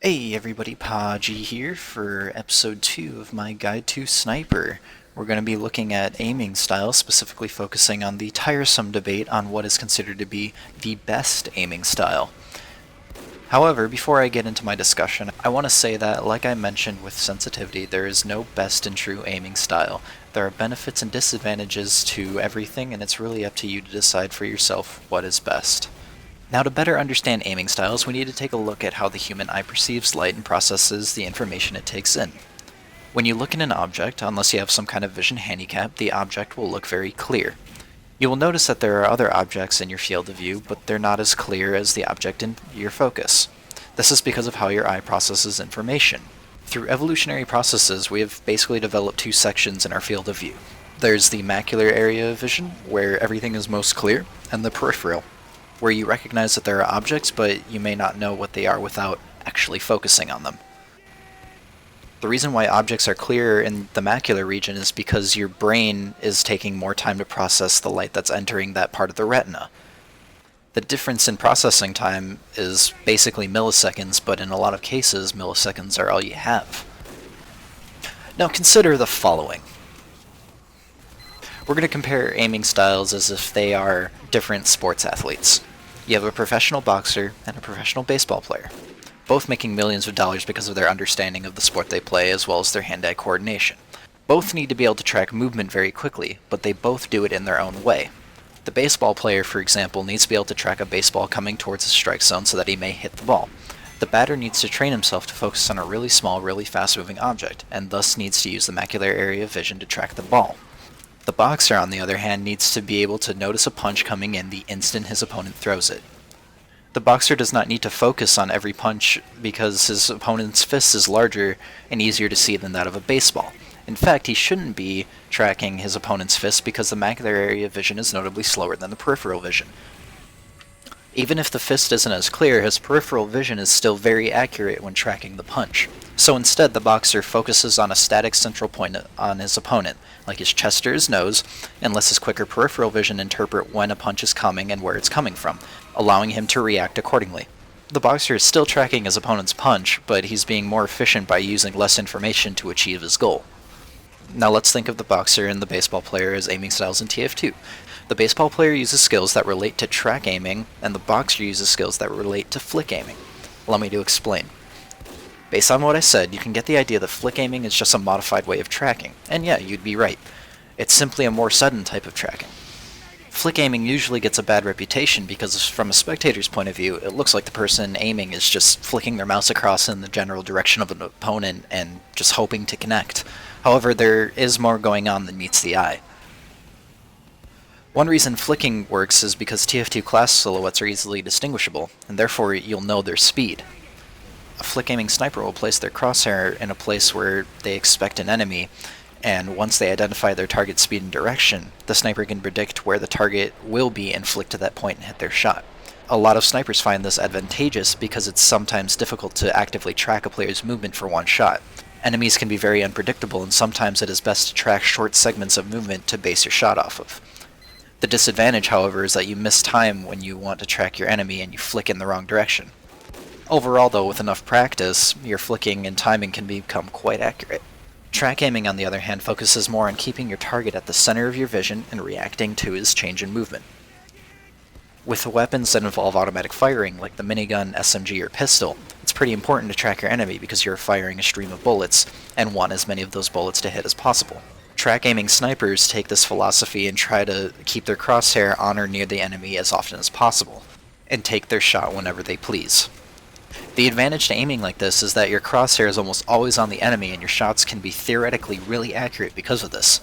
Hey everybody, Podgy here for episode 2 of my Guide to Sniper. We're going to be looking at aiming style, specifically focusing on the tiresome debate on what is considered to be the best aiming style. However, before I get into my discussion, I want to say that, like I mentioned with sensitivity, there is no best and true aiming style. There are benefits and disadvantages to everything, and it's really up to you to decide for yourself what is best. Now, to better understand aiming styles, we need to take a look at how the human eye perceives light and processes the information it takes in. When you look at an object, unless you have some kind of vision handicap, the object will look very clear. You will notice that there are other objects in your field of view, but they're not as clear as the object in your focus. This is because of how your eye processes information. Through evolutionary processes, we have basically developed two sections in our field of view. There's the macular area of vision, where everything is most clear, and the peripheral, where you recognize that there are objects, but you may not know what they are without actually focusing on them. The reason why objects are clearer in the macular region is because your brain is taking more time to process the light that's entering that part of the retina. The difference in processing time is basically milliseconds, but in a lot of cases, milliseconds are all you have. Now consider the following. We're going to compare aiming styles as if they are different sports athletes. You have a professional boxer and a professional baseball player, both making millions of dollars because of their understanding of the sport they play as well as their hand-eye coordination. Both need to be able to track movement very quickly, but they both do it in their own way. The baseball player, for example, needs to be able to track a baseball coming towards a strike zone so that he may hit the ball. The batter needs to train himself to focus on a really small, really fast-moving object, and thus needs to use the macular area of vision to track the ball. The boxer, on the other hand, needs to be able to notice a punch coming in the instant his opponent throws it. The boxer does not need to focus on every punch because his opponent's fist is larger and easier to see than that of a baseball. In fact, he shouldn't be tracking his opponent's fist because the macular area of vision is notably slower than the peripheral vision. Even if the fist isn't as clear, his peripheral vision is still very accurate when tracking the punch. So instead, the boxer focuses on a static central point on his opponent, like his chest or his nose, and lets his quicker peripheral vision interpret when a punch is coming and where it's coming from, allowing him to react accordingly. The boxer is still tracking his opponent's punch, but he's being more efficient by using less information to achieve his goal. Now let's think of the boxer and the baseball player as aiming styles in TF2. The baseball player uses skills that relate to track aiming, and the boxer uses skills that relate to flick aiming. Allow me to explain. Based on what I said, you can get the idea that flick aiming is just a modified way of tracking, and yeah, you'd be right. It's simply a more sudden type of tracking. Flick aiming usually gets a bad reputation because from a spectator's point of view, it looks like the person aiming is just flicking their mouse across in the general direction of an opponent and just hoping to connect. However, there is more going on than meets the eye. One reason flicking works is because TF2 class silhouettes are easily distinguishable, and therefore you'll know their speed. A flick aiming sniper will place their crosshair in a place where they expect an enemy, and once they identify their target's speed and direction, the sniper can predict where the target will be and flick to that point and hit their shot. A lot of snipers find this advantageous because it's sometimes difficult to actively track a player's movement for one shot. Enemies can be very unpredictable, and sometimes it is best to track short segments of movement to base your shot off of. The disadvantage, however, is that you miss time when you want to track your enemy and you flick in the wrong direction. Overall, though, with enough practice, your flicking and timing can become quite accurate. Track aiming, on the other hand, focuses more on keeping your target at the center of your vision and reacting to his change in movement. With weapons that involve automatic firing, like the minigun, SMG, or pistol, it's pretty important to track your enemy because you're firing a stream of bullets and want as many of those bullets to hit as possible. Track aiming snipers take this philosophy and try to keep their crosshair on or near the enemy as often as possible, and take their shot whenever they please. The advantage to aiming like this is that your crosshair is almost always on the enemy and your shots can be theoretically really accurate because of this.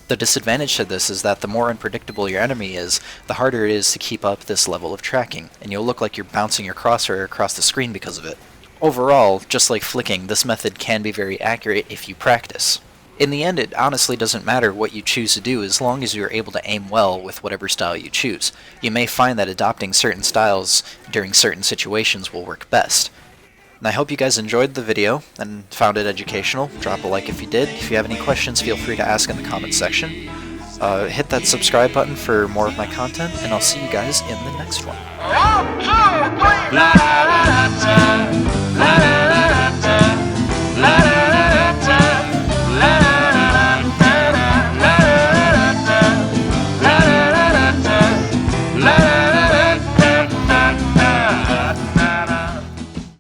The disadvantage to this is that the more unpredictable your enemy is, the harder it is to keep up this level of tracking, and you'll look like you're bouncing your crosshair across the screen because of it. Overall, just like flicking, this method can be very accurate if you practice. In the end, it honestly doesn't matter what you choose to do as long as you're able to aim well with whatever style you choose. You may find that adopting certain styles during certain situations will work best. And I hope you guys enjoyed the video and found it educational. Drop a like if you did. If you have any questions, feel free to ask in the comments section. Hit that subscribe button for more of my content, and I'll see you guys in the next one. 1, 2, 3.